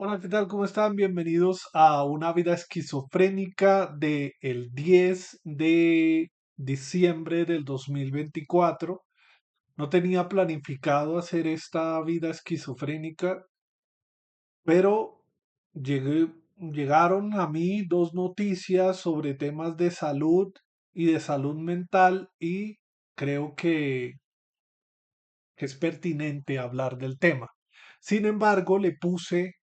Hola, ¿qué tal? ¿Cómo están? Bienvenidos a una vida esquizofrénica de el 10 de diciembre del 2024. No tenía planificado hacer esta vida esquizofrénica, pero llegaron a mí dos noticias sobre temas de salud y de salud mental y creo que es pertinente hablar del tema. Sin embargo, le puse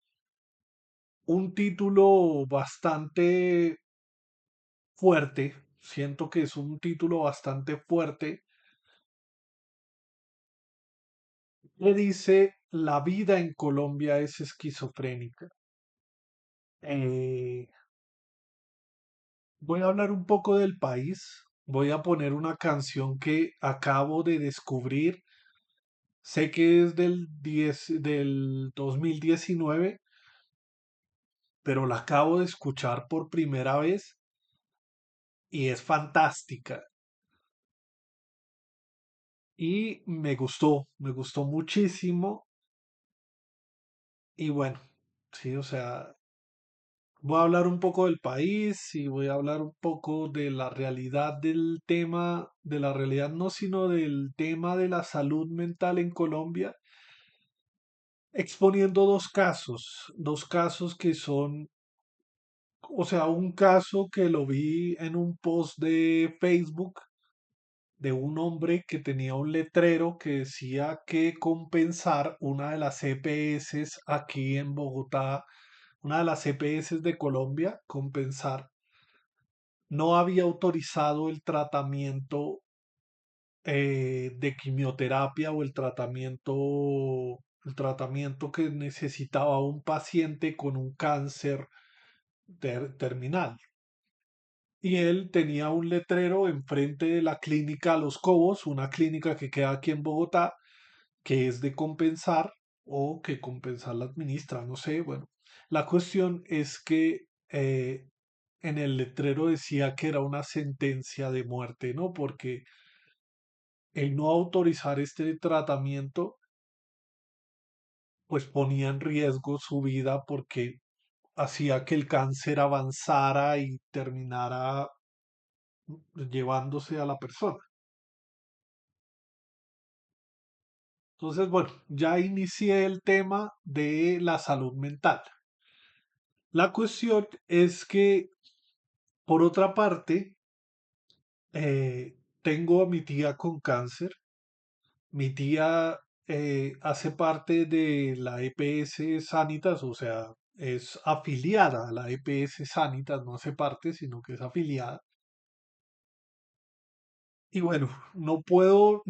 un título bastante fuerte, siento que es un título bastante fuerte, le dice La vida en Colombia es esquizofrénica. Eh, Voy a hablar un poco del país, voy a poner una canción que acabo de descubrir, sé que es del 2019, pero la acabo de escuchar por primera vez y es fantástica. Y me gustó muchísimo. Y bueno, sí, o sea, voy a hablar un poco del país y voy a hablar un poco de la realidad del tema, de la realidad no, sino del tema de la salud mental en Colombia, exponiendo dos casos que son, o sea, un caso que lo vi en un post de Facebook de un hombre que tenía un letrero que decía que compensar una de las EPS aquí en Bogotá, una de las EPS de Colombia, compensar, no había autorizado de quimioterapia o el tratamiento que necesitaba un paciente con un cáncer terminal. Y él tenía un letrero enfrente de la clínica Los Cobos, una clínica que queda aquí en Bogotá, que es de compensar o que compensar la administra, no sé, bueno. La cuestión es que en el letrero decía que era una sentencia de muerte, ¿no? Porque el no autorizar este tratamiento, pues ponía en riesgo su vida porque hacía que el cáncer avanzara y terminara llevándose a la persona. Entonces, bueno, ya inicié el tema de la salud mental. La cuestión es que, por otra parte, tengo a mi tía con cáncer. Mi tía hace parte de la EPS Sanitas, o sea, es afiliada a la EPS Sanitas, no hace parte, sino que es afiliada. Y bueno, no puedo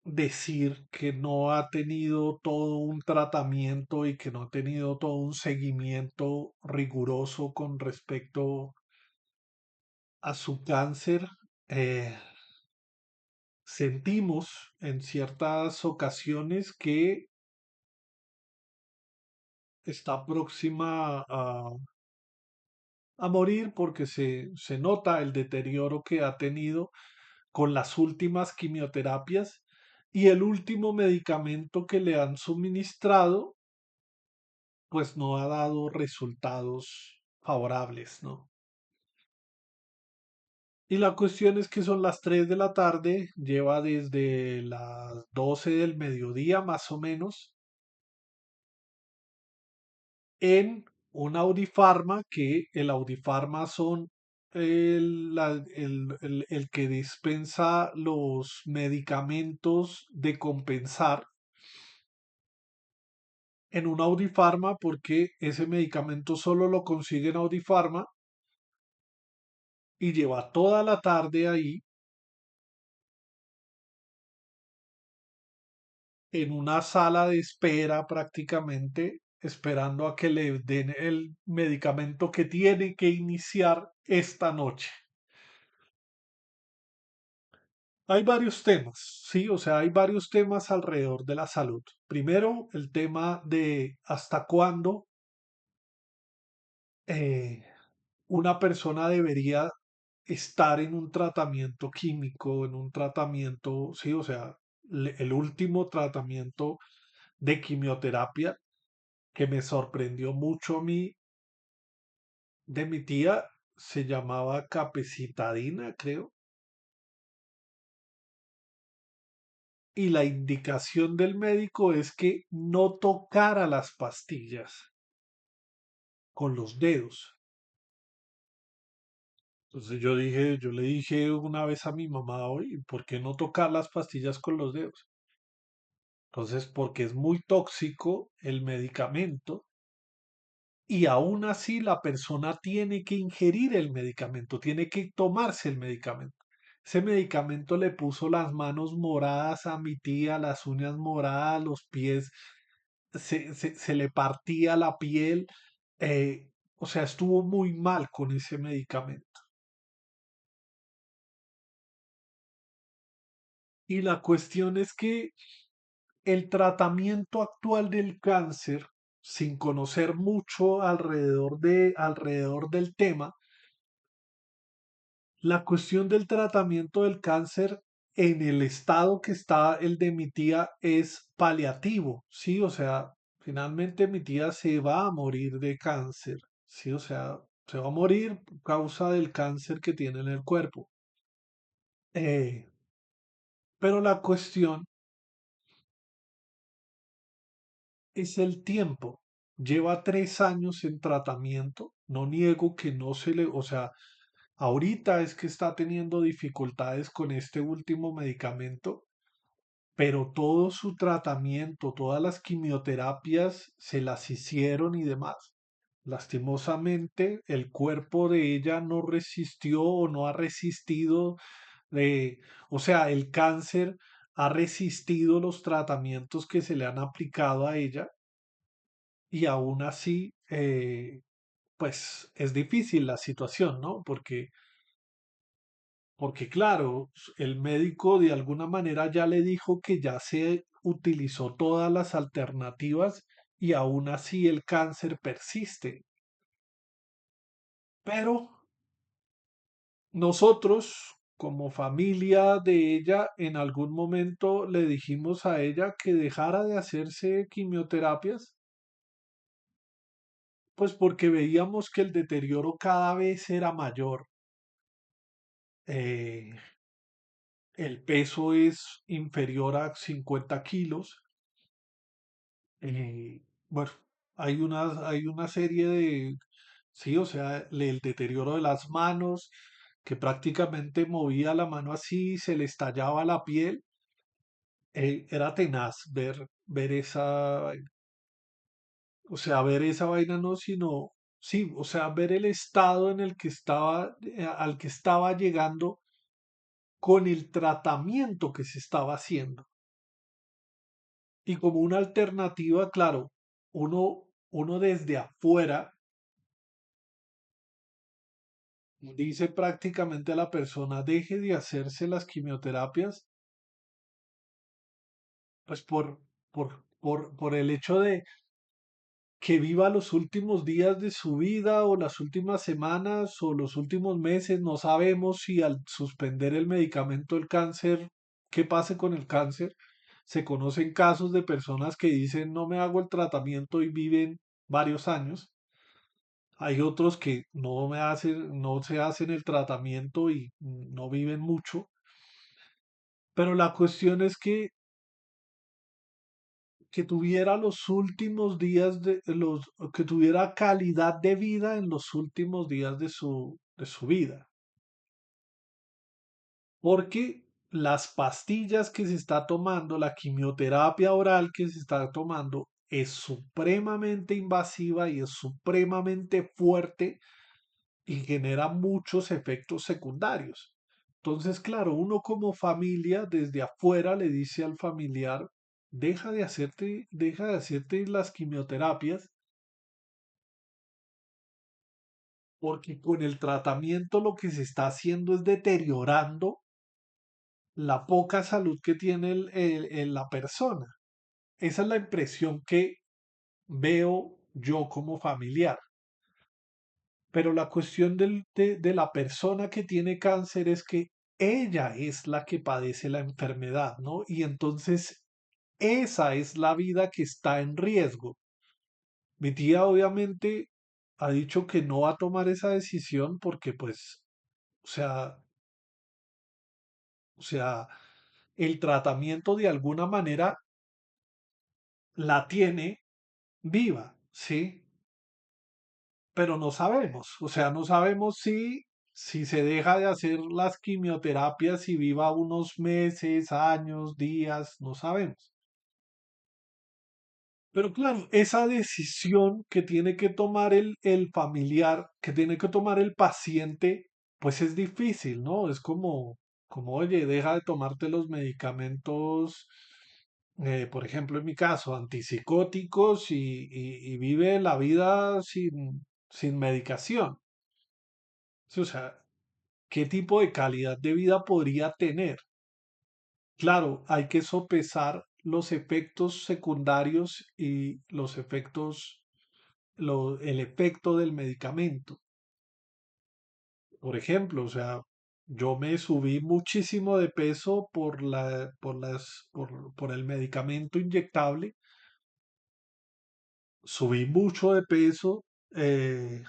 decir que no ha tenido todo un tratamiento y que no ha tenido todo un seguimiento riguroso con respecto a su cáncer. Eh, Sentimos en ciertas ocasiones que está próxima a morir porque se nota el deterioro que ha tenido con las últimas quimioterapias y el último medicamento que le han suministrado pues no ha dado resultados favorables, ¿no? Y la cuestión es que son las 3 de la tarde, lleva desde las 12 del mediodía más o menos en un Audifarma, que el Audifarma son el que dispensa los medicamentos de compensar en un Audifarma porque ese medicamento solo lo consigue en Audifarma y lleva toda la tarde ahí en una sala de espera prácticamente esperando a que le den el medicamento que tiene que iniciar esta noche. Hay varios temas, sí, o sea, hay varios temas alrededor de la salud. Primero, el tema de hasta cuándo eh, una persona debería estar en un tratamiento químico, en un tratamiento, sí, o sea, el último tratamiento de quimioterapia que me sorprendió mucho a mí de mi tía se llamaba capecitadina, creo, y la indicación del médico es que no tocara las pastillas con los dedos. Entonces yo le dije una vez a mi mamá, oye, ¿por qué no tocar las pastillas con los dedos? Entonces, porque es muy tóxico el medicamento y aún así la persona tiene que ingerir el medicamento, tiene que tomarse el medicamento. Ese medicamento le puso las manos moradas a mi tía, las uñas moradas, los pies, se le partía la piel, o sea, estuvo muy mal con ese medicamento. Y la cuestión es que el tratamiento actual del cáncer, sin conocer mucho alrededor del tema, la cuestión del tratamiento del cáncer en el estado que está el de mi tía es paliativo, ¿sí? O sea, finalmente mi tía se va a morir de cáncer, ¿sí? O sea, se va a morir por causa del cáncer que tiene en el cuerpo. Eh, pero la cuestión es el tiempo. Lleva 3 años en tratamiento. No niego que no se le, o sea, ahorita es que está teniendo dificultades con este último medicamento, pero todo su tratamiento, todas las quimioterapias se las hicieron y demás. Lastimosamente, el cuerpo de ella no resistió o no ha resistido, eh, o sea, el cáncer ha resistido los tratamientos que se le han aplicado a ella y aún así, pues es difícil la situación, ¿no? Porque claro, el médico de alguna manera ya le dijo que ya se utilizó todas las alternativas y aún así el cáncer persiste. Pero nosotros, como familia de ella, en algún momento le dijimos a ella que dejara de hacerse quimioterapias, pues porque veíamos que el deterioro cada vez era mayor. Eh, el peso es inferior a 50 kilos. Bueno, hay una serie de, sí, o sea, el deterioro de las manos, que prácticamente movía la mano así, se le estallaba la piel. Era tenaz ver esa, o sea, ver esa vaina no, sino, sí, o sea, ver el estado en el que estaba, al que estaba llegando con el tratamiento que se estaba haciendo. Y como una alternativa, claro, uno desde afuera dice prácticamente a la persona, deje de hacerse las quimioterapias, pues por el hecho de que viva los últimos días de su vida o las últimas semanas o los últimos meses. No sabemos si al suspender el medicamento del cáncer, qué pase con el cáncer. Se conocen casos de personas que dicen no me hago el tratamiento y viven varios años. Hay otros que no se hacen el tratamiento y no viven mucho. Pero la cuestión es que tuviera los últimos días que tuviera calidad de vida en los últimos días de su vida. Porque las pastillas que se está tomando, la quimioterapia oral que se está tomando, es supremamente invasiva y es supremamente fuerte y genera muchos efectos secundarios. Entonces, claro, uno como familia desde afuera le dice al familiar, deja de hacerte las quimioterapias, porque con el tratamiento lo que se está haciendo es deteriorando la poca salud que tiene la persona. Esa es la impresión que veo yo como familiar. Pero la cuestión de la persona que tiene cáncer es que ella es la que padece la enfermedad, ¿no? Y entonces esa es la vida que está en riesgo. Mi tía obviamente ha dicho que no va a tomar esa decisión porque pues, o sea, o sea, el tratamiento de alguna manera la tiene viva, ¿sí? Pero no sabemos, o sea, no sabemos si se deja de hacer las quimioterapias y viva unos meses, años, días, no sabemos. Pero claro, esa decisión que tiene que tomar el familiar, que tiene que tomar el paciente, pues es difícil, ¿no? Es como, oye, deja de tomarte los medicamentos, por ejemplo, en mi caso, antipsicóticos y vive la vida sin medicación. Sí, o sea, ¿qué tipo de calidad de vida podría tener? Claro, hay que sopesar los efectos secundarios y los efectos, el efecto del medicamento. Por ejemplo, o sea, yo me subí muchísimo de peso por el medicamento inyectable, subí mucho de peso, eh,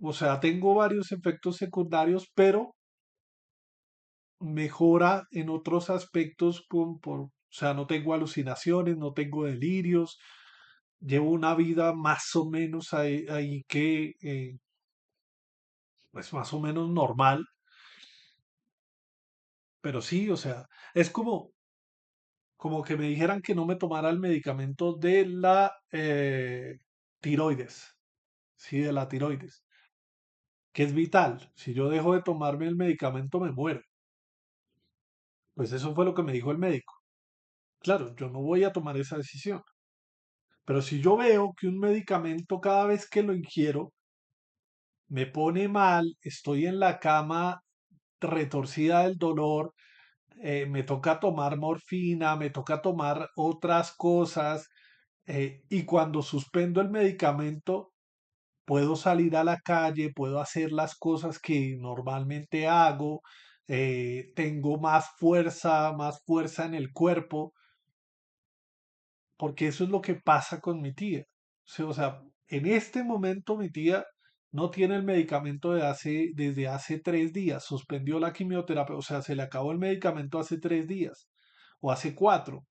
o sea, tengo varios efectos secundarios, pero mejora en otros aspectos, o sea, no tengo alucinaciones, no tengo delirios, llevo una vida más o menos ahí que, pues más o menos normal, pero sí, o sea, es como que me dijeran que no me tomara el medicamento de la tiroides, sí, de la tiroides, que es vital. Si yo dejo de tomarme el medicamento, me muero. Pues eso fue lo que me dijo el médico. Claro, yo no voy a tomar esa decisión. Pero si yo veo que un medicamento cada vez que lo ingiero me pone mal, estoy en la cama retorcida del dolor, me toca tomar morfina, me toca tomar otras cosas, y cuando suspendo el medicamento puedo salir a la calle, puedo hacer las cosas que normalmente hago, tengo más fuerza en el cuerpo, porque eso es lo que pasa con mi tía. O sea, en este momento mi tía no tiene el medicamento desde hace 3 días, suspendió la quimioterapia, o sea, se le acabó el medicamento hace 3 días o hace 4.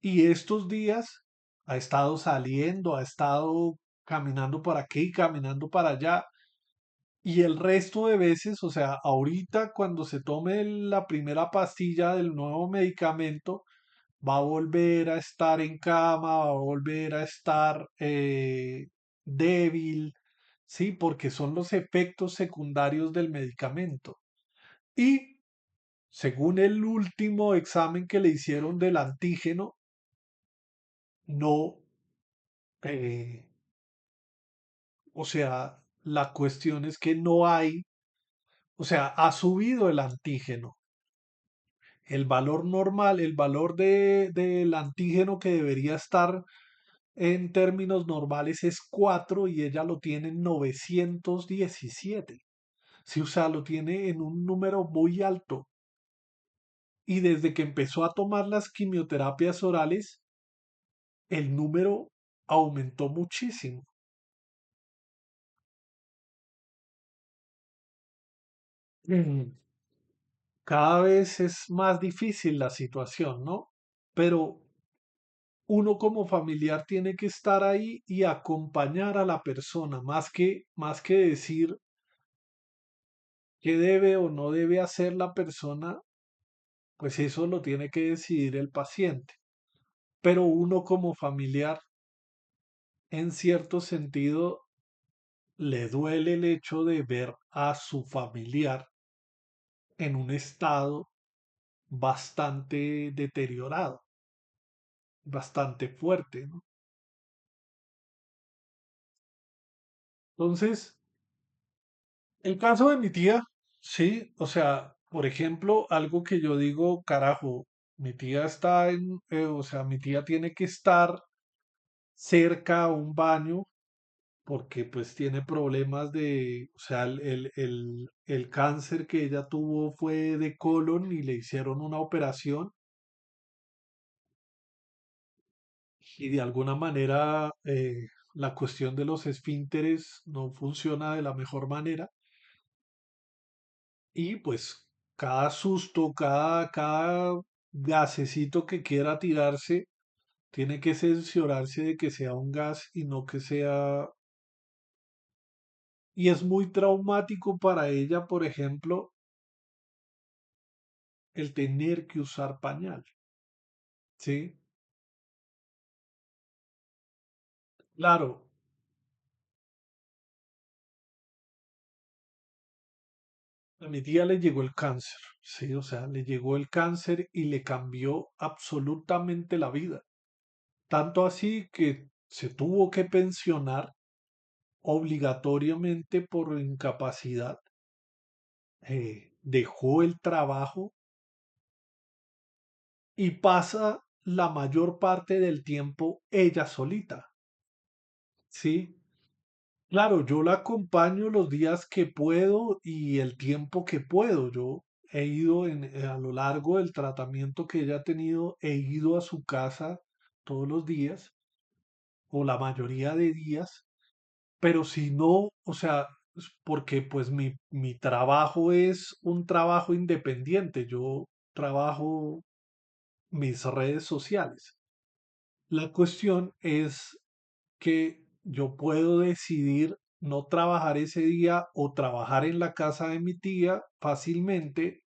Y estos días ha estado saliendo, ha estado caminando por aquí, caminando para allá. Y el resto de veces, o sea, ahorita cuando se tome la primera pastilla del nuevo medicamento, va a volver a estar en cama, va a volver a estar débil, ¿sí? Porque son los efectos secundarios del medicamento. Y según el último examen que le hicieron del antígeno, no, eh, o sea, la cuestión es que no hay, o sea, ha subido el antígeno. El valor normal, el valor del antígeno que debería estar en términos normales es 4 y ella lo tiene en 917. Sí, o sea, lo tiene en un número muy alto. Y desde que empezó a tomar las quimioterapias orales, el número aumentó muchísimo. Mm. Cada vez es más difícil la situación, ¿no? Pero uno como familiar tiene que estar ahí y acompañar a la persona, más que decir qué debe o no debe hacer la persona, pues eso lo tiene que decidir el paciente. Pero uno como familiar, en cierto sentido, le duele el hecho de ver a su familiar en un estado bastante deteriorado, bastante fuerte, ¿no? Entonces, el caso de mi tía, sí, o sea, por ejemplo, algo que yo digo, carajo, mi tía o sea, mi tía tiene que estar cerca a un baño porque pues tiene problemas o sea, el cáncer que ella tuvo fue de colon y le hicieron una operación y de alguna manera la cuestión de los esfínteres no funciona de la mejor manera y pues cada susto, cada gasecito que quiera tirarse, tiene que cerciorarse de que sea un gas y no que sea... Y es muy traumático para ella, por ejemplo, el tener que usar pañal, ¿sí? Claro, a mi tía le llegó el cáncer, ¿sí? O sea, le llegó el cáncer y le cambió absolutamente la vida. Tanto así que se tuvo que pensionar obligatoriamente por incapacidad. Dejó el trabajo y pasa la mayor parte del tiempo ella solita, ¿sí? Claro, yo la acompaño los días que puedo y el tiempo que puedo. Yo he ido a lo largo del tratamiento que ella ha tenido, he ido a su casa todos los días o la mayoría de días, pero si no, o sea, porque pues mi trabajo es un trabajo independiente. Yo trabajo mis redes sociales. La cuestión es que yo puedo decidir no trabajar ese día o trabajar en la casa de mi tía fácilmente,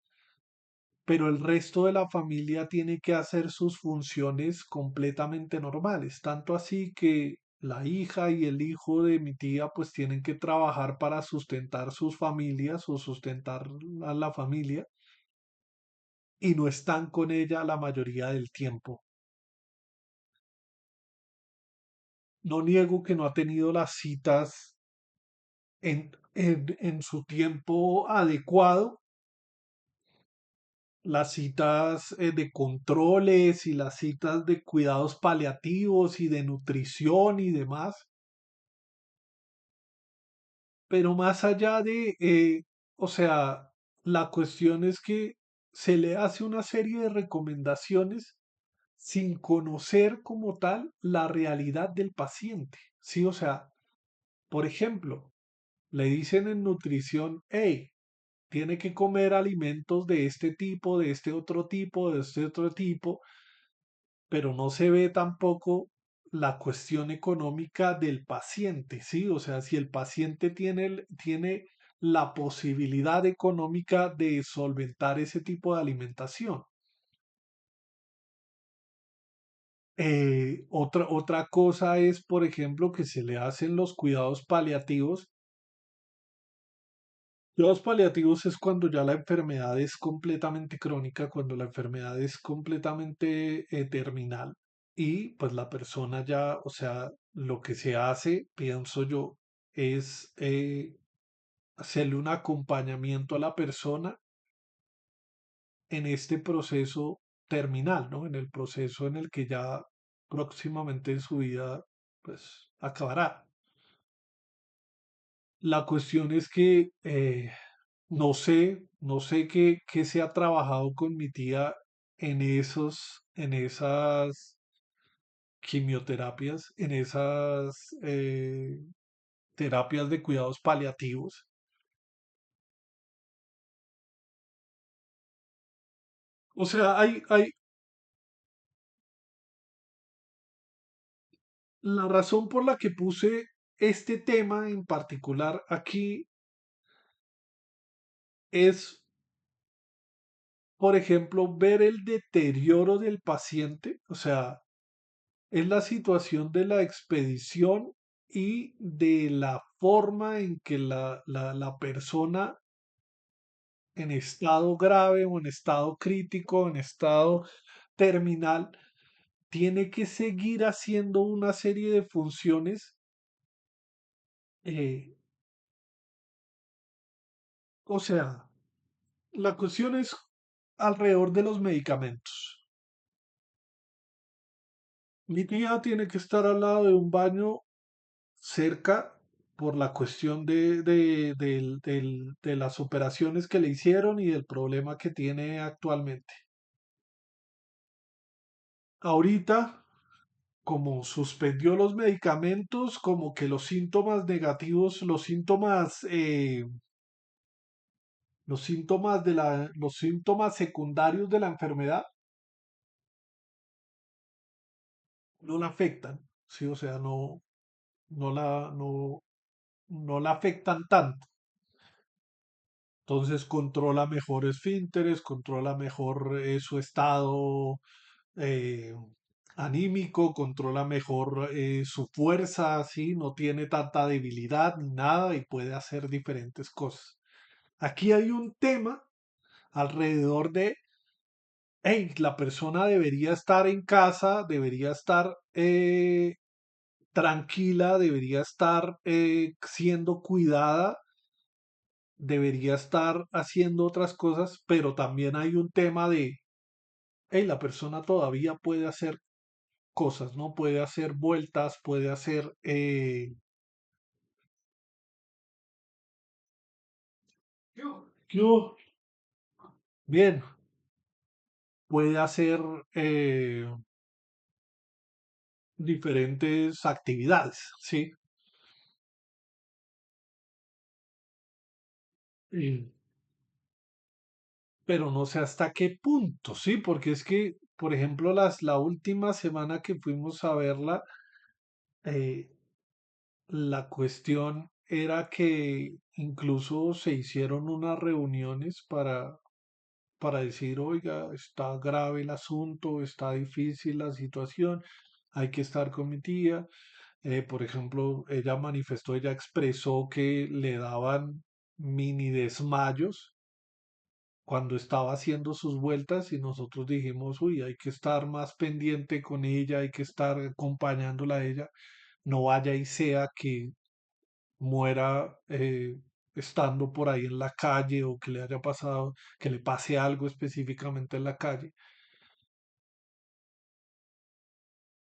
pero el resto de la familia tiene que hacer sus funciones completamente normales. Tanto así que la hija y el hijo de mi tía pues tienen que trabajar para sustentar sus familias o sustentar a la familia y no están con ella la mayoría del tiempo. No niego que no ha tenido las citas en su tiempo adecuado, las citas de controles y las citas de cuidados paliativos y de nutrición y demás, pero más allá de, o sea, la cuestión es que se le hace una serie de recomendaciones sin conocer como tal la realidad del paciente, ¿sí? O sea, por ejemplo, le dicen en nutrición, hey, tiene que comer alimentos de este tipo, de este otro tipo, de este otro tipo, pero no se ve tampoco la cuestión económica del paciente, ¿sí? O sea, si el paciente tiene la posibilidad económica de solventar ese tipo de alimentación. Otra cosa es, por ejemplo, que se le hacen los cuidados paliativos. Los paliativos es cuando ya la enfermedad es completamente crónica, cuando la enfermedad es completamente terminal y pues la persona ya, o sea, lo que se hace, pienso yo, es hacerle un acompañamiento a la persona en este proceso terminal, ¿no? En el proceso en el que ya próximamente su vida pues acabará. La cuestión es que no sé qué se ha trabajado con mi tía en esas quimioterapias, en esas terapias de cuidados paliativos. O sea, la razón por la que puse este tema en particular aquí es, por ejemplo, ver el deterioro del paciente, o sea, es la situación de la expedición y de la forma en que la persona en estado grave o en estado crítico, en estado terminal, tiene que seguir haciendo una serie de funciones. eh, o sea, la cuestión es alrededor de los medicamentos. Mi tía tiene que estar al lado de un baño cerca, por la cuestión de las operaciones que le hicieron y del problema que tiene actualmente. Ahorita, como suspendió los medicamentos, como que los síntomas negativos, los síntomas secundarios de la enfermedad no la afectan, sí, o sea, no la, no, no la afectan tanto. Entonces controla mejor esfínteres, controla mejor su estado eh, anímico, controla mejor su fuerza, ¿sí? No tiene tanta debilidad ni nada y puede hacer diferentes cosas. Aquí hay un tema alrededor de, hey, la persona debería estar en casa, debería estar tranquila, debería estar siendo cuidada, debería estar haciendo otras cosas, pero también hay un tema de, hey, la persona todavía puede hacer cosas, ¿no? Puede hacer vueltas, puede hacer, yo, bien, puede hacer diferentes actividades, ¿sí? Y- pero no sé hasta qué punto, ¿sí? Porque es que, por ejemplo, la última semana que fuimos a verla, eh, la cuestión era que incluso se hicieron unas reuniones para decir, oiga, está grave el asunto, está difícil la situación, hay que estar con mi tía. Por ejemplo, ella manifestó, ella expresó que le daban mini desmayos cuando estaba haciendo sus vueltas y nosotros dijimos, uy, hay que estar más pendiente con ella, hay que estar acompañándola a ella, no vaya y sea que muera estando por ahí en la calle o que le haya pasado, que le pase algo específicamente en la calle.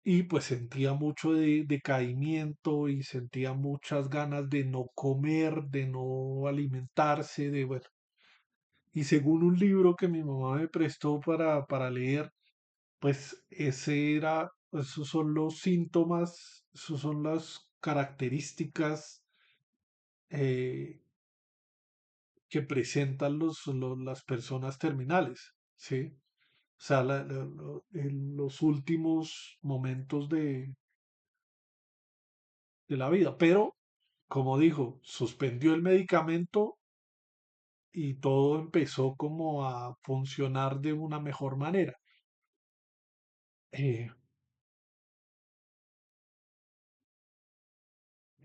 Y pues sentía mucho decaimiento y sentía muchas ganas de no comer, de no alimentarse, de bueno. Y según un libro que mi mamá me prestó para leer, pues esos son los síntomas, esos son las características eh, que presentan las personas terminales, ¿sí? O sea, en los últimos momentos de la vida. Pero, como dijo, suspendió el medicamento y todo empezó como a funcionar de una mejor manera. Eh,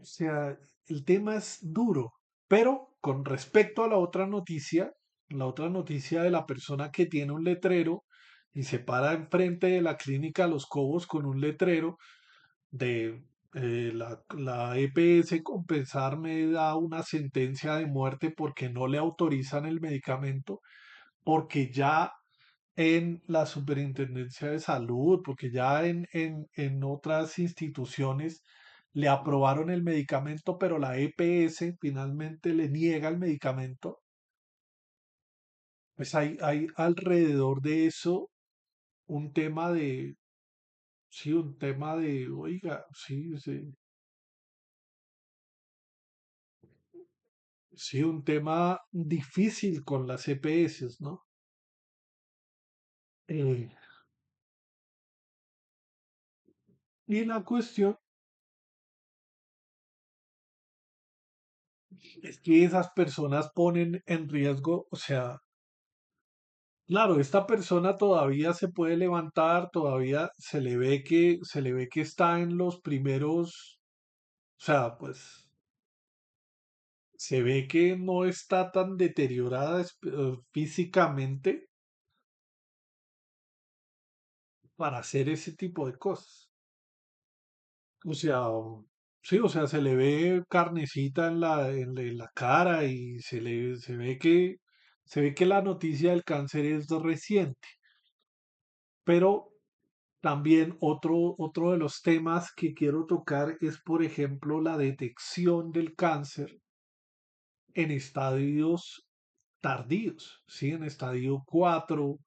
o sea, el tema es duro, pero con respecto a la otra noticia de la persona que tiene un letrero y se para enfrente de la clínica Los Cobos con un letrero de la EPS compensar me da una sentencia de muerte porque no le autorizan el medicamento, porque ya en la Superintendencia de Salud, porque ya en otras instituciones le aprobaron el medicamento, pero la EPS finalmente le niega el medicamento, pues hay alrededor de eso un tema de, sí, un tema de, oiga, sí, sí, sí, un tema difícil con las EPS, ¿no? Eh, y la cuestión es que esas personas ponen en riesgo, o sea, claro, esta persona todavía se puede levantar, todavía se le ve que está en los primeros, o sea, pues se ve que no está tan deteriorada físicamente para hacer ese tipo de cosas. O sea, sí, o sea, se le ve carnecita en la cara y se ve que la noticia del cáncer es reciente, pero También otro de los temas que quiero tocar es, por ejemplo, la detección del cáncer en estadios tardíos, ¿sí? En estadio 4,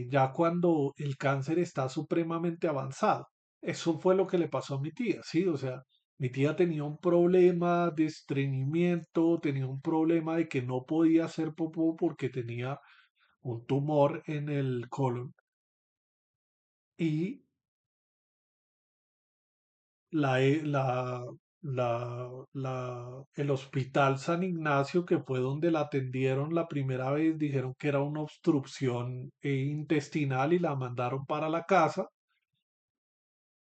ya cuando el cáncer está supremamente avanzado. Eso fue lo que le pasó a mi tía, ¿sí? O sea, mi tía tenía un problema de estreñimiento, tenía un problema de que no podía hacer popó porque tenía un tumor en el colon. Y la, e- el Hospital San Ignacio, que fue donde la atendieron la primera vez, dijeron que era una obstrucción intestinal y la mandaron para la casa.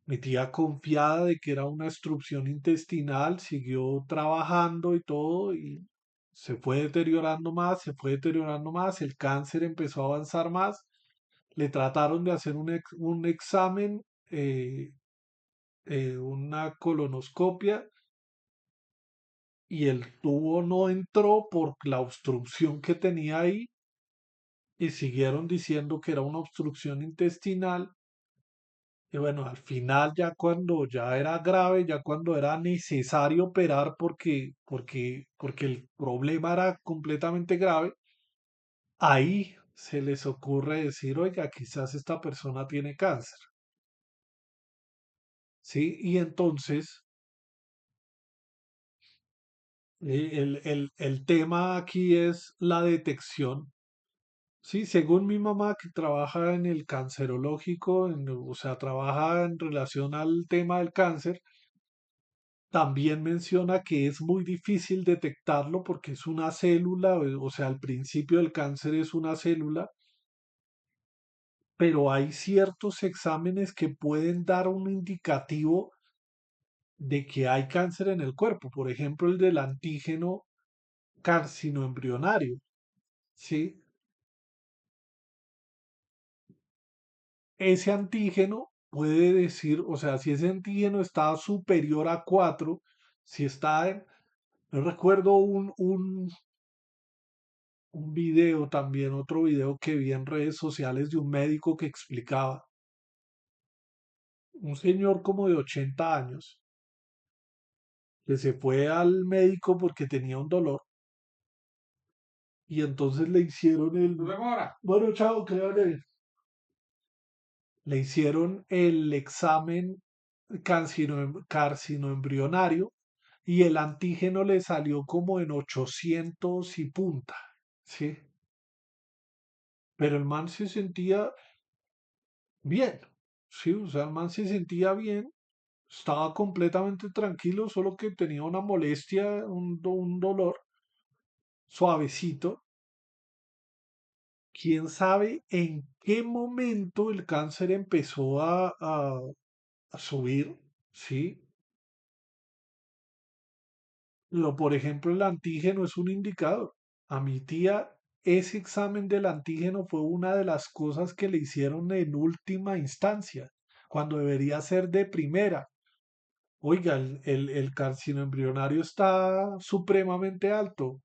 Mi tía, confiada de que era una obstrucción intestinal, siguió trabajando y todo y se fue deteriorando más, se fue deteriorando más, el cáncer empezó a avanzar más. Le trataron de hacer un examen, eh, una colonoscopia, y el tubo no entró por la obstrucción que tenía ahí y siguieron diciendo que era una obstrucción intestinal. Y bueno, al final ya cuando ya era grave, ya cuando era necesario operar porque el problema era completamente grave, ahí se les ocurre decir, oiga, quizás esta persona tiene cáncer, ¿sí? Y entonces el tema aquí es la detección. Sí, según mi mamá que trabaja en el cancerológico, o sea, trabaja en relación al tema del cáncer, también menciona que es muy difícil detectarlo porque es una célula, o sea, al principio del cáncer es una célula, pero hay ciertos exámenes que pueden dar un indicativo de que hay cáncer en el cuerpo, por ejemplo, el del antígeno carcinoembrionario, ¿sí? Ese antígeno puede decir, o sea, si ese antígeno está superior a 4, si está en, no recuerdo un video también, otro video que vi en redes sociales de un médico que explicaba, un señor como de 80 años, que se fue al médico porque tenía un dolor y entonces le hicieron el... Nos vemos ahora. Bueno, chao, que le vaya bien. Le hicieron el examen carcinoembrionario y el antígeno le salió como en 800 y punta, ¿sí? Pero el man se sentía bien, ¿sí? O sea, el man se sentía bien, estaba completamente tranquilo, solo que tenía una molestia, un dolor suavecito. ¿Quién sabe en qué momento el cáncer empezó a subir? ¿Sí? Por ejemplo, el antígeno es un indicador. A mi tía, ese examen del antígeno fue una de las cosas que le hicieron en última instancia, cuando debería ser de primera. Oiga, el carcino embrionario está supremamente alto.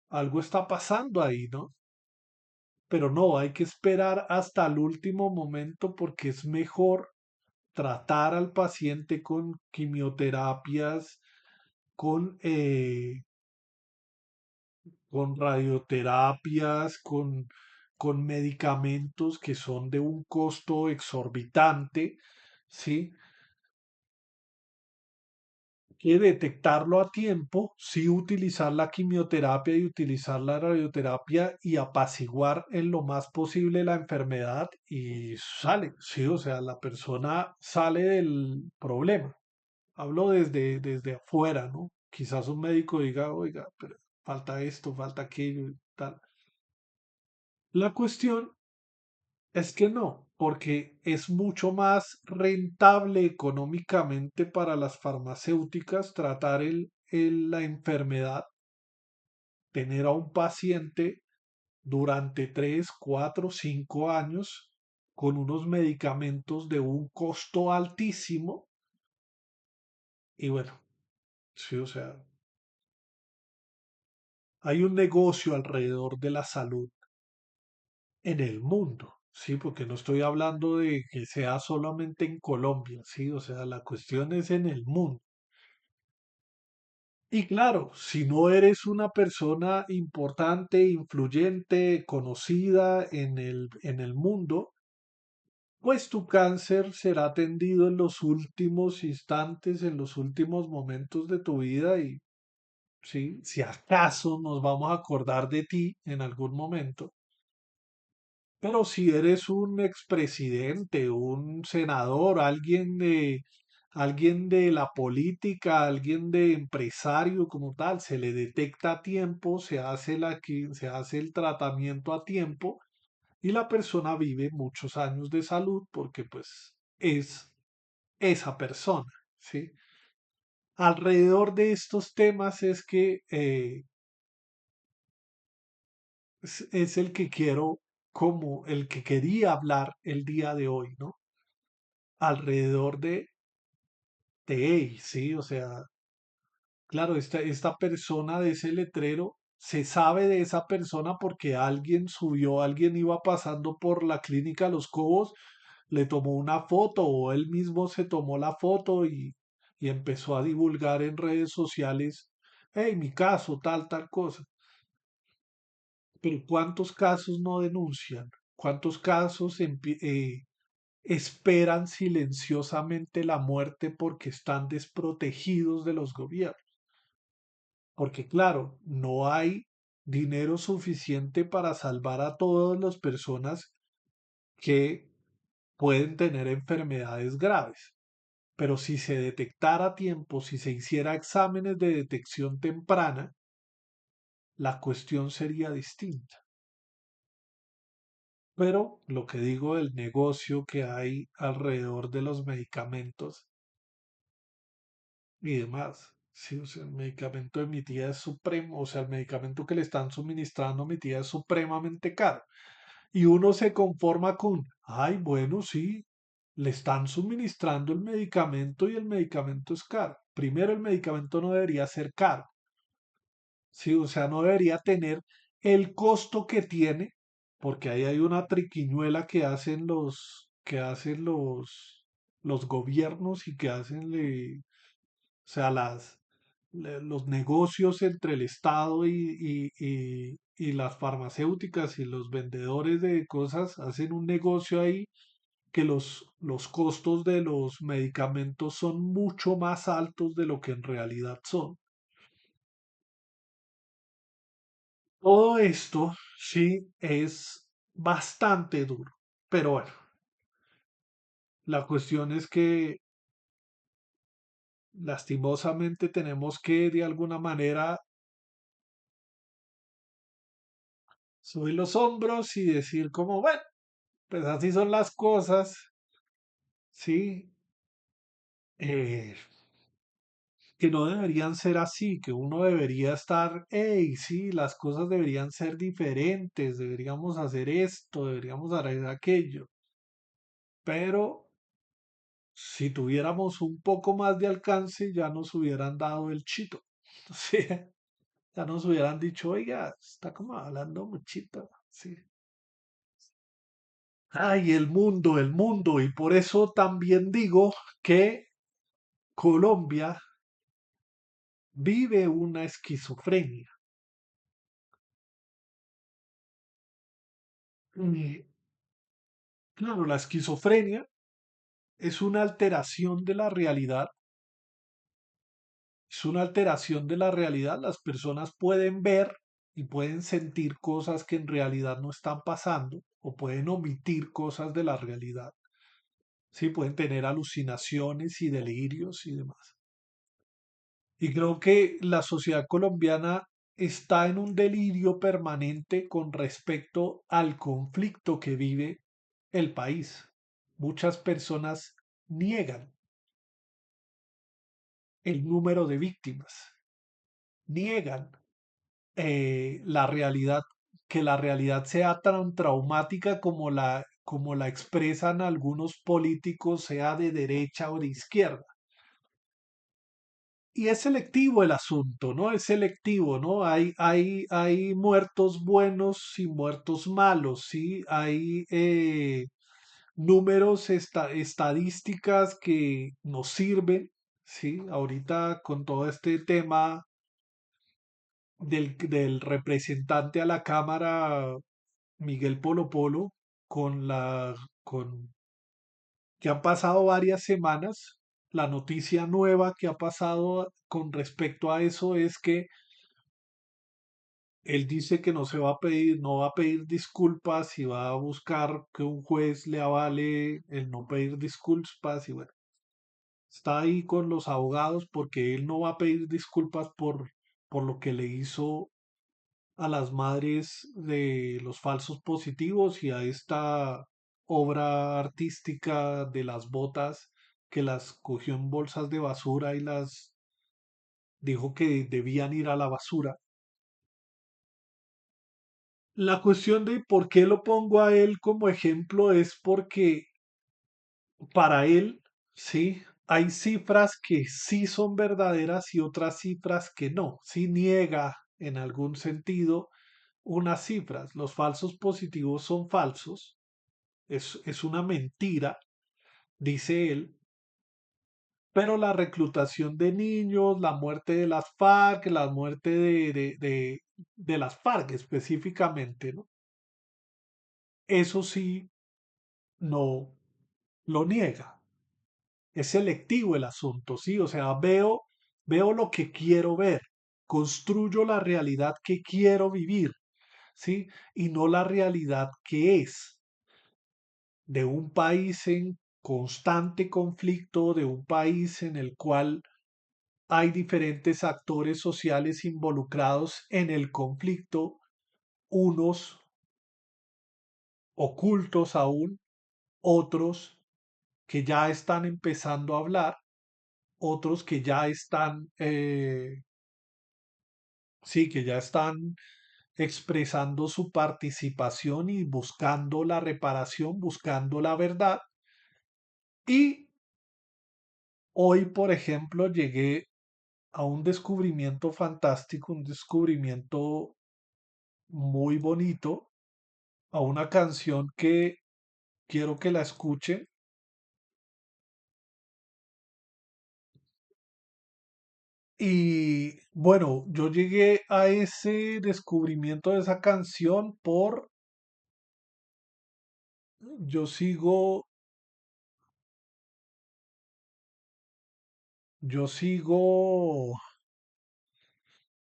Algo está pasando ahí, ¿no? Pero no, hay que esperar hasta el último momento porque es mejor tratar al paciente con quimioterapias, con con radioterapias, con medicamentos que son de un costo exorbitante, ¿sí? Que detectarlo a tiempo, sí utilizar la quimioterapia y utilizar la radioterapia y apaciguar en lo más posible la enfermedad y sale, sí, o sea, la persona sale del problema. Hablo desde afuera, ¿no? Quizás un médico diga, oiga, pero falta esto, falta aquello, y tal. La cuestión es que no, porque es mucho más rentable económicamente para las farmacéuticas tratar la enfermedad, tener a un paciente durante 3, 4, 5 años con unos medicamentos de un costo altísimo. Y bueno, sí, o sea, hay un negocio alrededor de la salud en el mundo. Sí, porque no estoy hablando de que sea solamente en Colombia, sí, o sea, la cuestión es en el mundo. Y claro, si no eres una persona importante, influyente, conocida en el mundo, pues tu cáncer será atendido en los últimos instantes, en los últimos momentos de tu vida y sí, si acaso nos vamos a acordar de ti en algún momento. Pero si eres un expresidente, un senador, alguien de la política, alguien de empresario como tal, se le detecta a tiempo, se hace el tratamiento a tiempo y la persona vive muchos años de salud porque pues es esa persona, ¿sí? Alrededor de estos temas es que es el que quiero, como el que quería hablar el día de hoy, ¿no? Alrededor de él, ¿sí? O sea, claro, esta persona de ese letrero, se sabe de esa persona porque alguien subió, alguien iba pasando por la clínica Los Cobos, le tomó una foto o él mismo se tomó la foto y empezó a divulgar en redes sociales, hey, mi caso, tal cosa. Pero ¿cuántos casos no denuncian? ¿Cuántos casos esperan silenciosamente la muerte porque están desprotegidos de los gobiernos? Porque claro, no hay dinero suficiente para salvar a todas las personas que pueden tener enfermedades graves. Pero si se detectara a tiempo, si se hiciera exámenes de detección temprana, la cuestión sería distinta. Pero lo que digo del negocio que hay alrededor de los medicamentos y demás. Sí, o sea, el medicamento de mi tía es supremo, o sea, el medicamento que le están suministrando a mi tía es supremamente caro. Y uno se conforma con, ay, bueno, sí, le están suministrando el medicamento y el medicamento es caro. Primero, el medicamento no debería ser caro, sí, o sea, no debería tener el costo que tiene, porque ahí hay una triquiñuela que hacen los gobiernos y que hacen o sea, los negocios entre el Estado y las farmacéuticas y los vendedores de cosas hacen un negocio ahí que los costos de los medicamentos son mucho más altos de lo que en realidad son. Todo esto sí es bastante duro, pero bueno, la cuestión es que lastimosamente tenemos que de alguna manera subir los hombros y decir como, bueno, pues así son las cosas, sí, eh, que no deberían ser así, que uno debería estar, hey, sí, las cosas deberían ser diferentes, deberíamos hacer esto, deberíamos hacer aquello, pero si tuviéramos un poco más de alcance, ya nos hubieran dado el chito. Sí, ya nos hubieran dicho, oiga, está como hablando muchito. Sí. Ay, el mundo. Y por eso también digo que Colombia vive una esquizofrenia. Y, claro, la esquizofrenia es una alteración de la realidad. Es una alteración de la realidad. Las personas pueden ver y pueden sentir cosas que en realidad no están pasando o pueden omitir cosas de la realidad. Sí, pueden tener alucinaciones y delirios y demás. Y creo que la sociedad colombiana está en un delirio permanente con respecto al conflicto que vive el país. Muchas personas niegan el número de víctimas, niegan la realidad, que la realidad sea tan traumática como la expresan algunos políticos, sea de derecha o de izquierda. Y es selectivo el asunto, ¿no? Es selectivo, ¿no? Hay muertos buenos y muertos malos, ¿sí? Hay números, estadísticas que nos sirven, ¿sí? Ahorita con todo este tema del representante a la Cámara, Miguel Polo Polo, con con que han pasado varias semanas. La noticia nueva que ha pasado con respecto a eso es que él dice que no se va a pedir, no va a pedir disculpas y va a buscar que un juez le avale el no pedir disculpas y bueno, está ahí con los abogados porque él no va a pedir disculpas por lo que le hizo a las madres de los falsos positivos y a esta obra artística de las botas que las cogió en bolsas de basura y las dijo que debían ir a la basura. La cuestión de por qué lo pongo a él como ejemplo es porque para él, sí, hay cifras que sí son verdaderas y otras cifras que no. Sí niega en algún sentido unas cifras. Los falsos positivos son falsos. Es una mentira, dice él. Pero la reclutación de niños, la muerte de las FARC, la muerte de las FARC específicamente, ¿no? Eso sí, no lo niega. Es selectivo el asunto, ¿sí? O sea, veo lo que quiero ver, construyo la realidad que quiero vivir, ¿sí? Y no la realidad que es de un país en constante conflicto, de un país en el cual hay diferentes actores sociales involucrados en el conflicto, unos ocultos aún, otros que ya están empezando a hablar, otros que ya están, sí, que ya están expresando su participación y buscando la reparación, buscando la verdad. Y hoy, por ejemplo, llegué a un descubrimiento fantástico, un descubrimiento muy bonito, a una canción que quiero que la escuchen. Y bueno, yo llegué a ese descubrimiento de esa canción por, yo sigo, yo sigo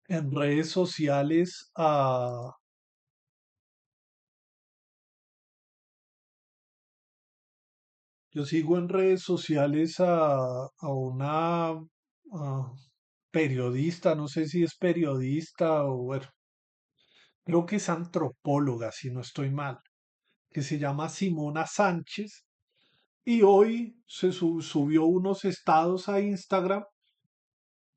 en redes sociales yo sigo en redes sociales a una periodista, no sé si es periodista o bueno, creo que es antropóloga, si no estoy mal, que se llama Simona Sánchez y hoy subió unos estados a Instagram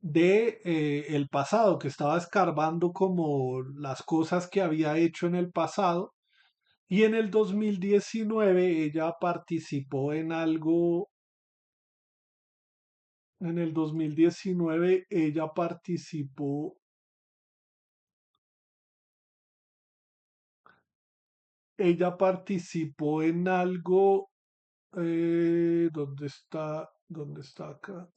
de el pasado, que estaba escarbando como las cosas que había hecho en el pasado. Y en el 2019 ella participó en algo, en el 2019 ella participó en algo, ¿dónde está acá?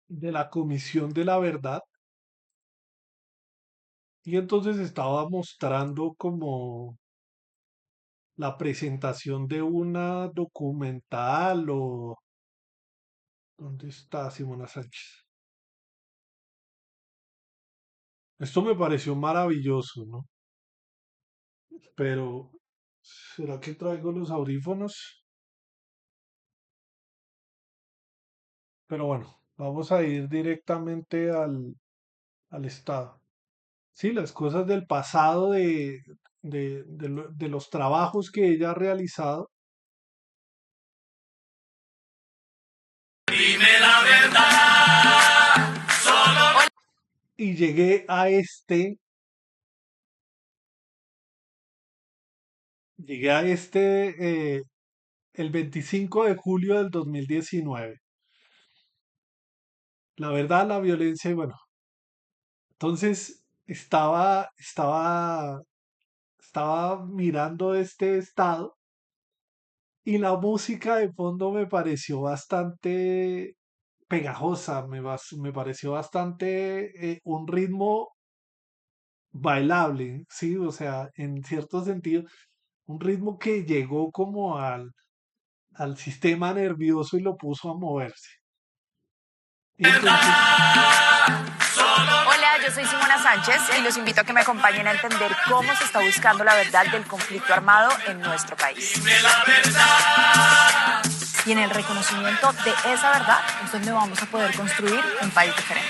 De la Comisión de la Verdad. Y entonces estaba mostrando como la presentación de una documental o ¿dónde está Simona Sánchez? Esto me pareció maravilloso, ¿no? Pero, ¿será que traigo los audífonos? Pero bueno, vamos a ir directamente al estado. Sí, las cosas del pasado de los trabajos que ella ha realizado. Y llegué a Llegué a el 25 de julio del 2019. La verdad, la violencia, y bueno, entonces estaba mirando este estado y la música de fondo me pareció bastante pegajosa, me pareció bastante un ritmo bailable, sí, o sea, en cierto sentido, un ritmo que llegó como al sistema nervioso y lo puso a moverse. Y entonces, Hola, yo soy Simona Sánchez y los invito a que me acompañen a entender cómo se está buscando la verdad del conflicto armado en nuestro país. Y en el reconocimiento de esa verdad es donde vamos a poder construir un país diferente.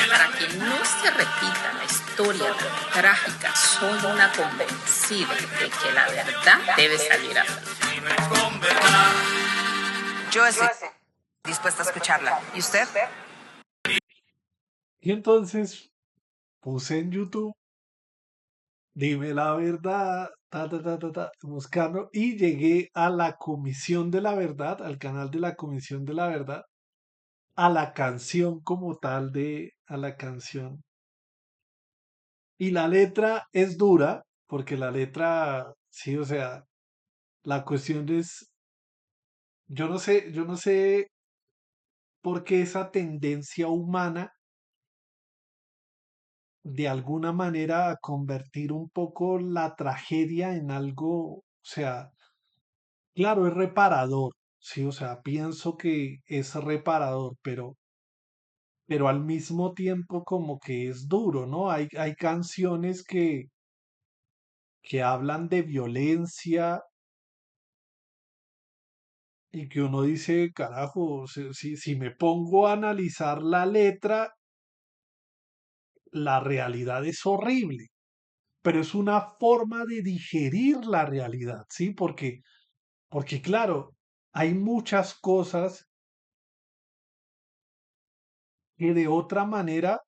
Para que no se repita la historia tan trágica, soy una convencida de que la verdad debe salir a flote. Yo estoy dispuesta a escucharla. ¿Y usted? y entonces puse en YouTube, dime la verdad, buscando, y llegué a la Comisión de la Verdad, al canal de la Comisión de la Verdad, a la canción como tal a la canción. Y la letra es dura, porque la letra, sí, o sea, la cuestión es, yo no sé por qué esa tendencia humana de alguna manera a convertir un poco la tragedia en algo, o sea, claro, es reparador, sí, o sea, pienso que es reparador, pero al mismo tiempo como que es duro, ¿no? Hay canciones que hablan de violencia y que uno dice, carajo, si me pongo a analizar la letra, la realidad es horrible, pero es una forma de digerir la realidad, ¿sí? Porque claro, hay muchas cosas que de otra manera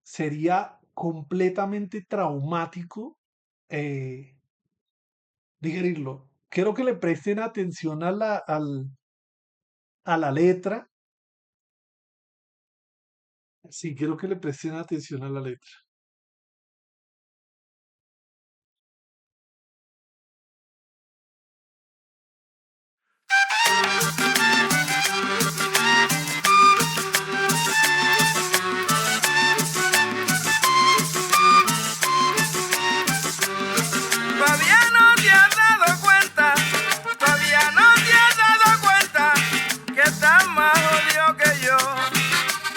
sería completamente traumático eh, digerirlo. Quiero que le presten atención a la letra. Sí, quiero que le presten atención a la letra. Todavía no te has dado cuenta, todavía no te has dado cuenta que estás más jodido que yo,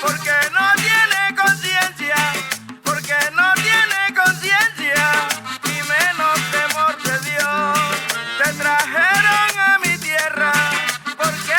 porque no tiene conciencia, porque no tiene conciencia y menos temor de Dios. Te trajeron a mi tierra porque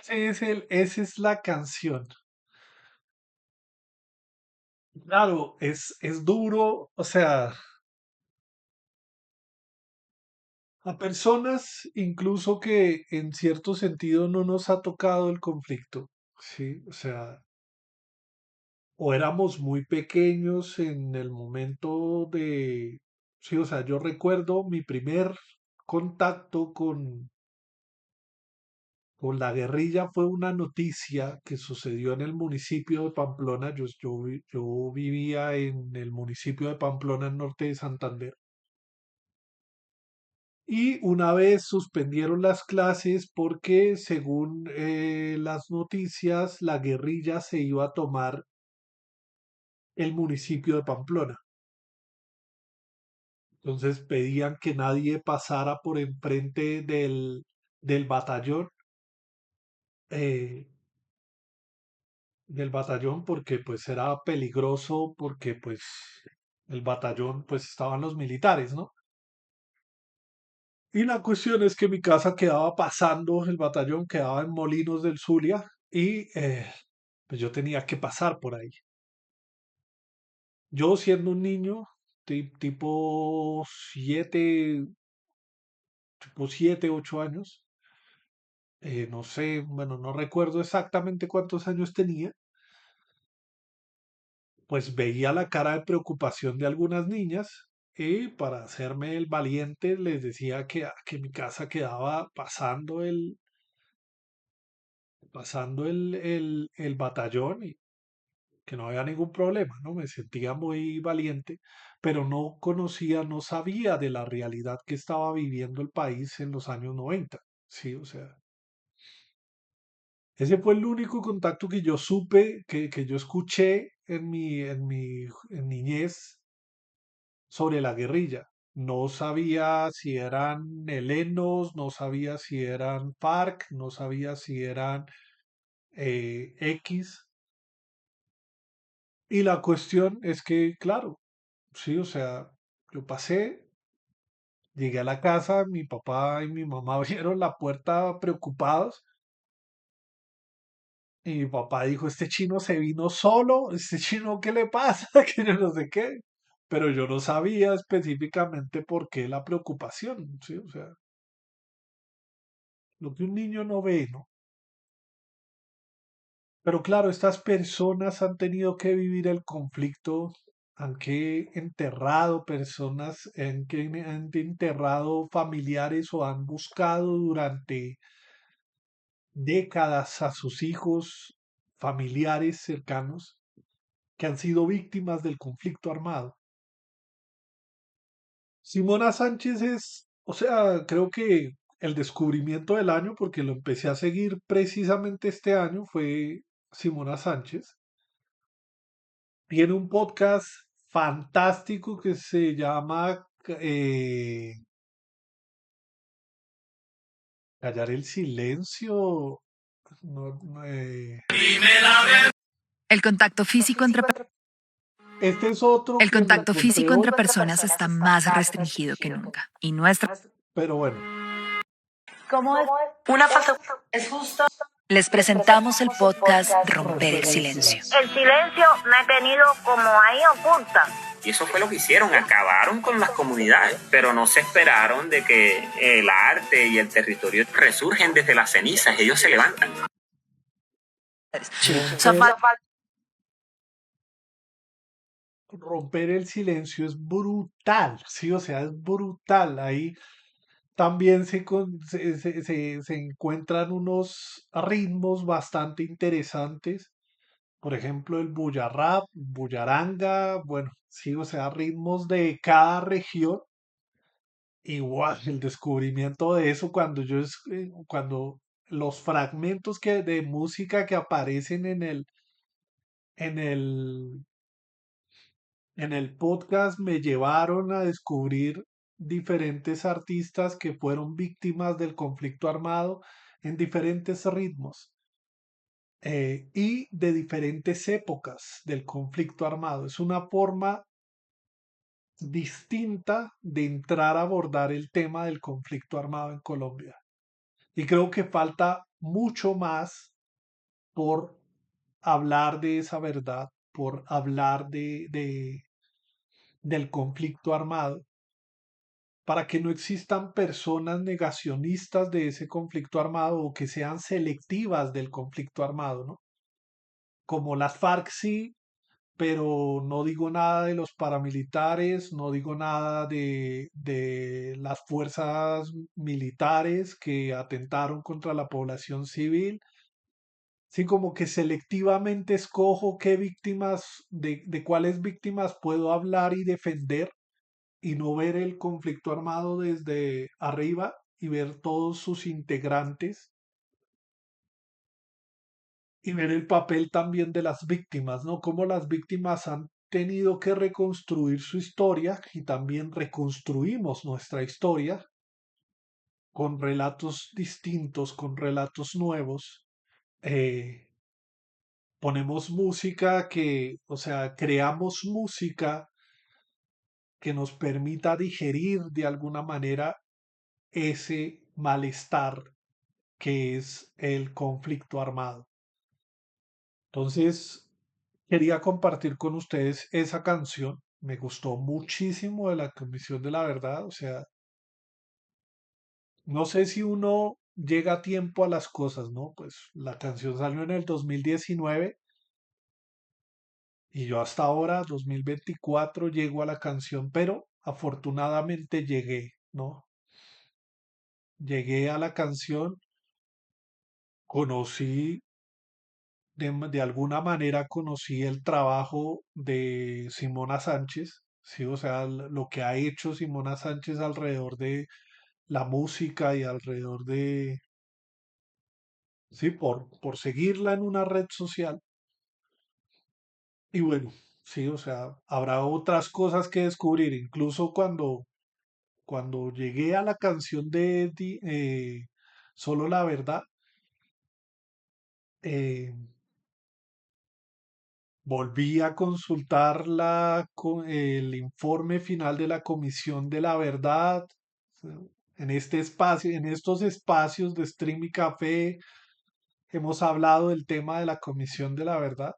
Esa es la canción. Claro, es duro, o sea, a personas incluso que en cierto sentido no nos ha tocado el conflicto, ¿sí? O sea, o éramos muy pequeños en el momento de, sí, o sea, yo recuerdo mi primer contacto con la guerrilla fue una noticia que sucedió en el municipio de Pamplona. Yo vivía en el municipio de Pamplona, en norte de Santander. Y una vez suspendieron las clases porque, según las noticias, la guerrilla se iba a tomar el municipio de Pamplona. Entonces pedían que nadie pasara por enfrente del batallón, eh, porque pues era peligroso, porque pues el batallón pues estaban los militares, ¿no? Y la cuestión es que mi casa quedaba pasando, el batallón quedaba en Molinos del Zulia y pues yo tenía que pasar por ahí. Yo siendo un niño, tipo 8 años, no sé, bueno, no recuerdo exactamente cuántos años tenía, pues veía la cara de preocupación de algunas niñas y para hacerme el valiente les decía que mi casa quedaba pasando el batallón y que no había ningún problema, ¿no? Me sentía muy valiente, pero no conocía, no sabía de la realidad que estaba viviendo el país en los años 90. Sí, o sea, ese fue el único contacto que yo supe, que yo escuché en niñez sobre la guerrilla. No sabía si eran helenos, no sabía si eran FARC, no sabía si eran X. Y la cuestión es que, claro, sí, o sea, yo pasé, llegué a la casa, mi papá y mi mamá abrieron la puerta preocupados y mi papá dijo, este chino se vino solo, este chino, ¿qué le pasa? Que yo no sé qué. Pero yo no sabía específicamente por qué la preocupación, sí, o sea, lo que un niño no ve, ¿no? Pero claro, estas personas han tenido que vivir el conflicto, han que enterrado personas, han enterrado familiares o han buscado durante décadas a sus hijos, familiares cercanos que han sido víctimas del conflicto armado. Simona Sánchez es, o sea, creo que el descubrimiento del año, porque lo empecé a seguir precisamente este año, fue Simona Sánchez. Tiene un podcast fantástico que se llama Callar el Silencio. El contacto físico entre, Este es otro el que lo contacto encontré físico hoy, entre personas está más restringido que nunca. Y nuestra pero bueno, ¿Cómo es? Una falta es justo. Les presentamos el podcast Romper el romper el Silencio. silencio. El silencio me ha tenido como ahí oculta. Y eso fue lo que hicieron, acabaron con las comunidades, pero no se esperaron de que el arte y el territorio resurgen desde las cenizas, ellos se levantan. Romper, romper el silencio es brutal, sí, o sea, es brutal. Ahí también se encuentran unos ritmos bastante interesantes. Por ejemplo, el Bullarrap, Bullaranga, bueno, sí, o sea, ritmos de cada región. Igual, el descubrimiento de eso cuando los fragmentos de música que aparecen en el, en el podcast me llevaron a descubrir diferentes artistas que fueron víctimas del conflicto armado en diferentes ritmos y de diferentes épocas del conflicto armado. Es una forma distinta de entrar a abordar el tema del conflicto armado en Colombia. Y creo que falta mucho más por hablar de esa verdad, por hablar del conflicto armado, para que no existan personas negacionistas de ese conflicto armado o que sean selectivas del conflicto armado, ¿no? Como las FARC sí, pero no digo nada de los paramilitares, no digo nada de las fuerzas militares que atentaron contra la población civil. Sí, como que selectivamente escojo qué víctimas, de cuáles víctimas puedo hablar y defender y no ver el conflicto armado desde arriba y ver todos sus integrantes y ver el papel también de las víctimas, ¿no? Cómo las víctimas han tenido que reconstruir su historia y también reconstruimos nuestra historia con relatos distintos, con relatos nuevos. Eh, Ponemos música que, o sea, creamos música que nos permita digerir de alguna manera ese malestar que es el conflicto armado. Entonces, quería compartir con ustedes esa canción. Me gustó muchísimo de la Comisión de la Verdad. O sea, no sé si uno llega a tiempo a las cosas, ¿no? Pues la canción salió en el 2019 y yo hasta ahora, 2024, llego a la canción, pero afortunadamente llegué, ¿no? Llegué a la canción, conocí, de alguna manera conocí el trabajo de Simona Sánchez, sí, o sea, lo que ha hecho Simona Sánchez alrededor de la música y alrededor de, sí, por seguirla en una red social. Y bueno, sí, o sea, habrá otras cosas que descubrir, incluso cuando llegué a la canción de Solo la Verdad, eh, volví a consultar el informe final de la Comisión de la Verdad. En este espacio, en estos espacios de Stream y Café, hemos hablado del tema de la Comisión de la Verdad.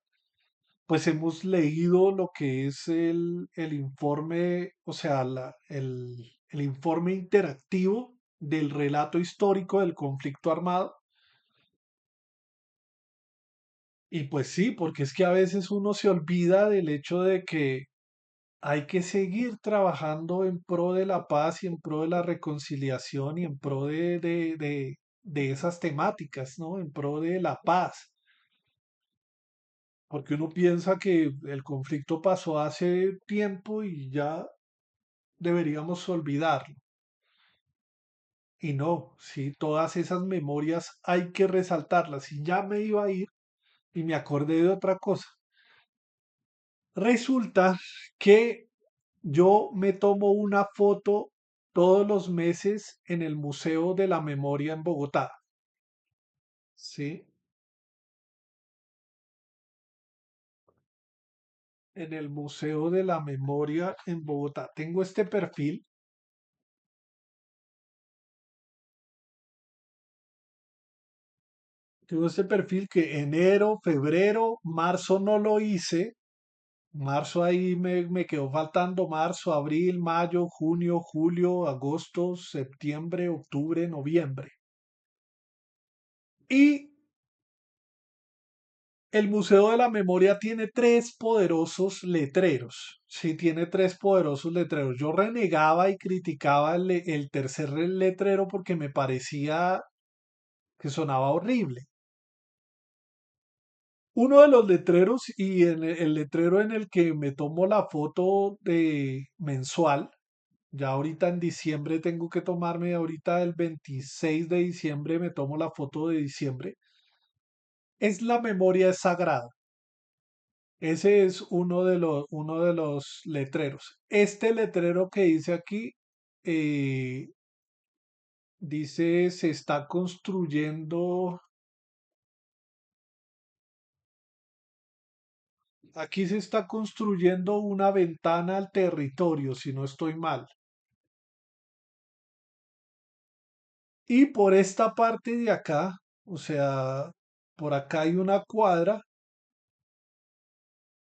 Pues hemos leído lo que es el informe, o sea, el informe interactivo del relato histórico del conflicto armado. Y pues sí, porque es que a veces uno se olvida del hecho de que hay que seguir trabajando en pro de la paz y en pro de la reconciliación y en pro de esas temáticas, ¿no? En pro de la paz. Porque uno piensa que el conflicto pasó hace tiempo y ya deberíamos olvidarlo. Y no, sí, todas esas memorias hay que resaltarlas. Y ya me iba a ir y me acordé de otra cosa. Resulta que yo me tomo una foto todos los meses en el Museo de la Memoria en Bogotá. Sí, en el Museo de la Memoria en Bogotá. Tengo este perfil que enero, febrero, marzo no lo hice. Marzo ahí me quedó faltando marzo, abril, mayo, junio, julio, agosto, septiembre, octubre, noviembre. Y el Museo de la Memoria tiene tres poderosos letreros. Sí, tiene tres poderosos letreros. Yo renegaba y criticaba el tercer letrero porque me parecía que sonaba horrible. Uno de los letreros y el letrero en el que me tomo la foto de mensual, ya ahorita en diciembre tengo que tomarme, ahorita el 26 de diciembre me tomo la foto de diciembre, es la memoria es sagrada. Ese es uno de los letreros. Este letrero que dice aquí, eh, dice se está construyendo, aquí se está construyendo una ventana al territorio, si no estoy mal. Y por esta parte de acá, o sea, por acá hay una cuadra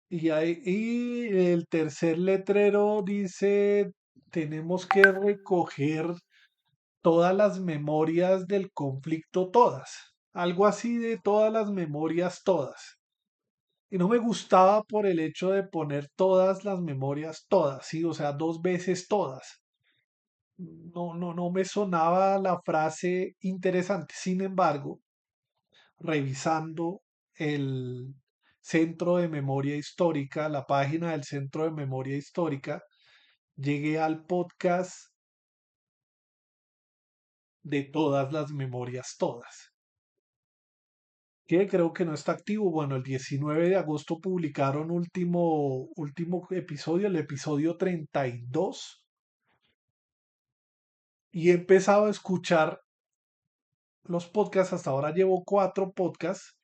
y el tercer letrero dice, tenemos que recoger todas las memorias del conflicto, todas. Algo así de todas las memorias, todas. Y no me gustaba por el hecho de poner todas las memorias, todas, sí, o sea, dos veces todas. No me sonaba la frase interesante. Sin embargo, revisando el Centro de Memoria Histórica, la página del Centro de Memoria Histórica, llegué al podcast de todas las memorias, todas, que creo que no está activo. Bueno, el 19 de agosto publicaron último episodio, el episodio 32, y he empezado a escuchar los podcasts. Hasta ahora llevo cuatro podcasts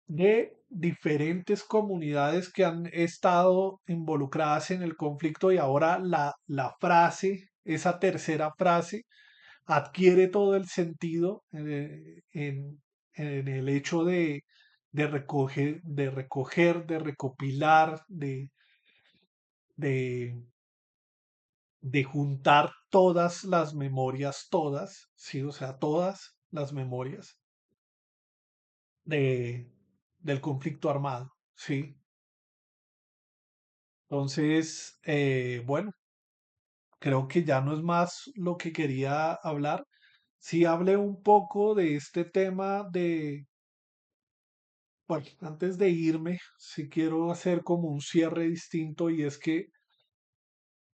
de diferentes comunidades que han estado involucradas en el conflicto, y ahora la frase, esa tercera frase, adquiere todo el sentido en el hecho de recopilar, de, de juntar todas las memorias, todas, sí, o sea, todas las memorias de, del conflicto armado, sí. Entonces, bueno, creo que ya no es más lo que quería hablar. Sí hablé un poco de este tema bueno, antes de irme, sí quiero hacer como un cierre distinto, y es que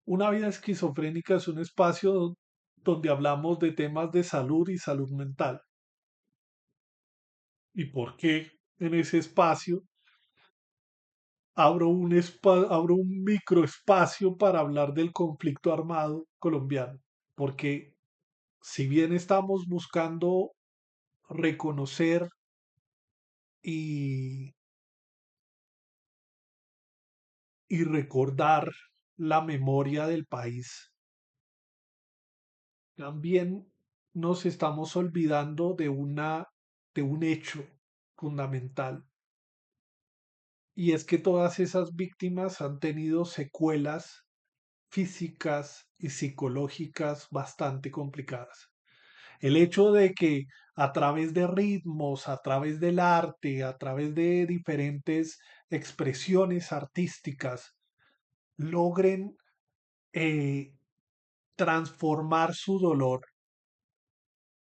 una vida esquizofrénica es un espacio donde hablamos de temas de salud y salud mental. ¿Y por qué en ese espacio abro un microespacio para hablar del conflicto armado colombiano? Porque si bien estamos buscando reconocer y, y recordar la memoria del país, también nos estamos olvidando de un hecho fundamental, y es que todas esas víctimas han tenido secuelas físicas y psicológicas bastante complicadas. El hecho de que a través de ritmos, a través del arte, a través de diferentes expresiones artísticas, logren eh, transformar su dolor,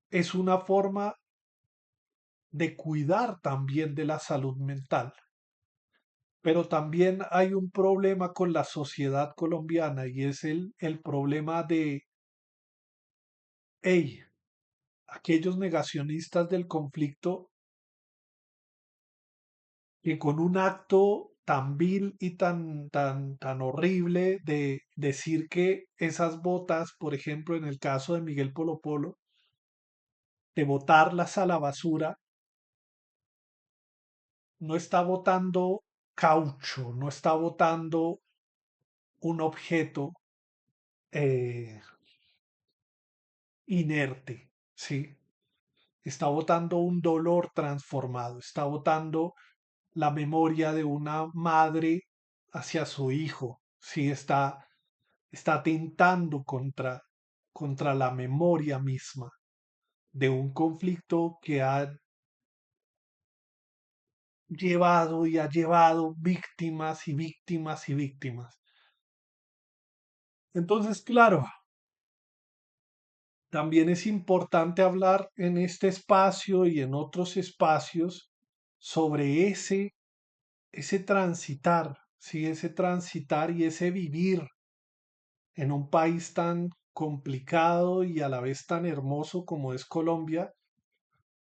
es una forma de cuidar también de la salud mental. Pero también hay un problema con la sociedad colombiana, y es el problema de, hey, aquellos negacionistas del conflicto que con un acto tan vil y tan horrible de decir que esas botas, por ejemplo, en el caso de Miguel Polo Polo, de botarlas a la basura, no está botando caucho, no está botando un objeto eh, inerte, ¿sí? Está botando un dolor transformado, está botando la memoria de una madre hacia su hijo, ¿sí? Está atentando contra la memoria misma de un conflicto que ha llevado víctimas y víctimas y víctimas. Entonces, claro, también es importante hablar en este espacio y en otros espacios sobre ese transitar, ¿sí? Ese transitar y ese vivir en un país tan complicado y a la vez tan hermoso como es Colombia.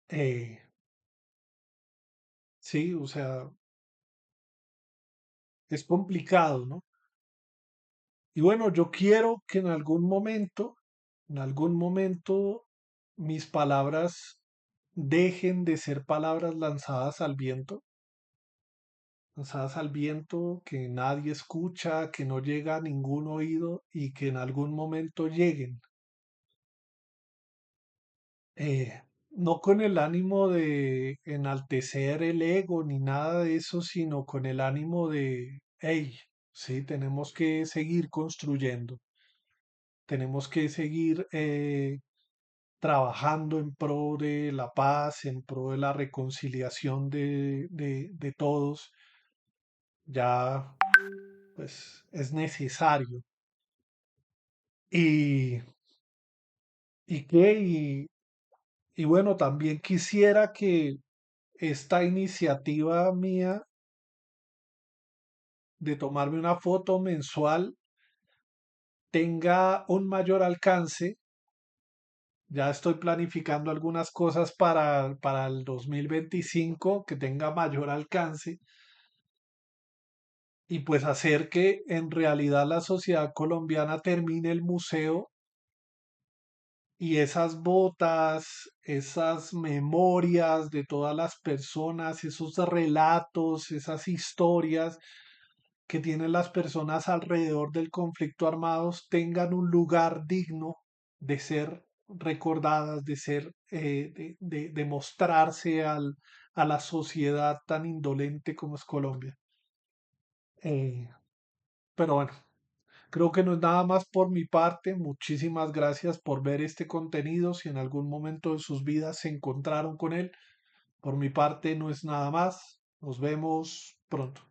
eh, sí, o sea, es complicado, ¿no? Y bueno, yo quiero que en algún momento, mis palabras dejen de ser palabras lanzadas al viento, que nadie escucha, que no llega a ningún oído, y que en algún momento lleguen. no con el ánimo de enaltecer el ego ni nada de eso, sino con el ánimo de, hey, sí, tenemos que seguir construyendo, tenemos que seguir trabajando en pro de la paz, en pro de la reconciliación de todos. Ya, pues, es necesario. Y, y qué, y bueno, también quisiera que esta iniciativa mía de tomarme una foto mensual tenga un mayor alcance. Ya estoy planificando algunas cosas para el 2025 que tenga mayor alcance y pues hacer que en realidad la sociedad colombiana termine el museo y esas botas, esas memorias de todas las personas, esos relatos, esas historias que tienen las personas alrededor del conflicto armados tengan un lugar digno de ser recordadas, de ser, de mostrarse a la sociedad tan indolente como es Colombia. Eh, pero bueno, creo que no es nada más por mi parte. Muchísimas gracias por ver este contenido. Si en algún momento de sus vidas se encontraron con él, por mi parte no es nada más. Nos vemos pronto.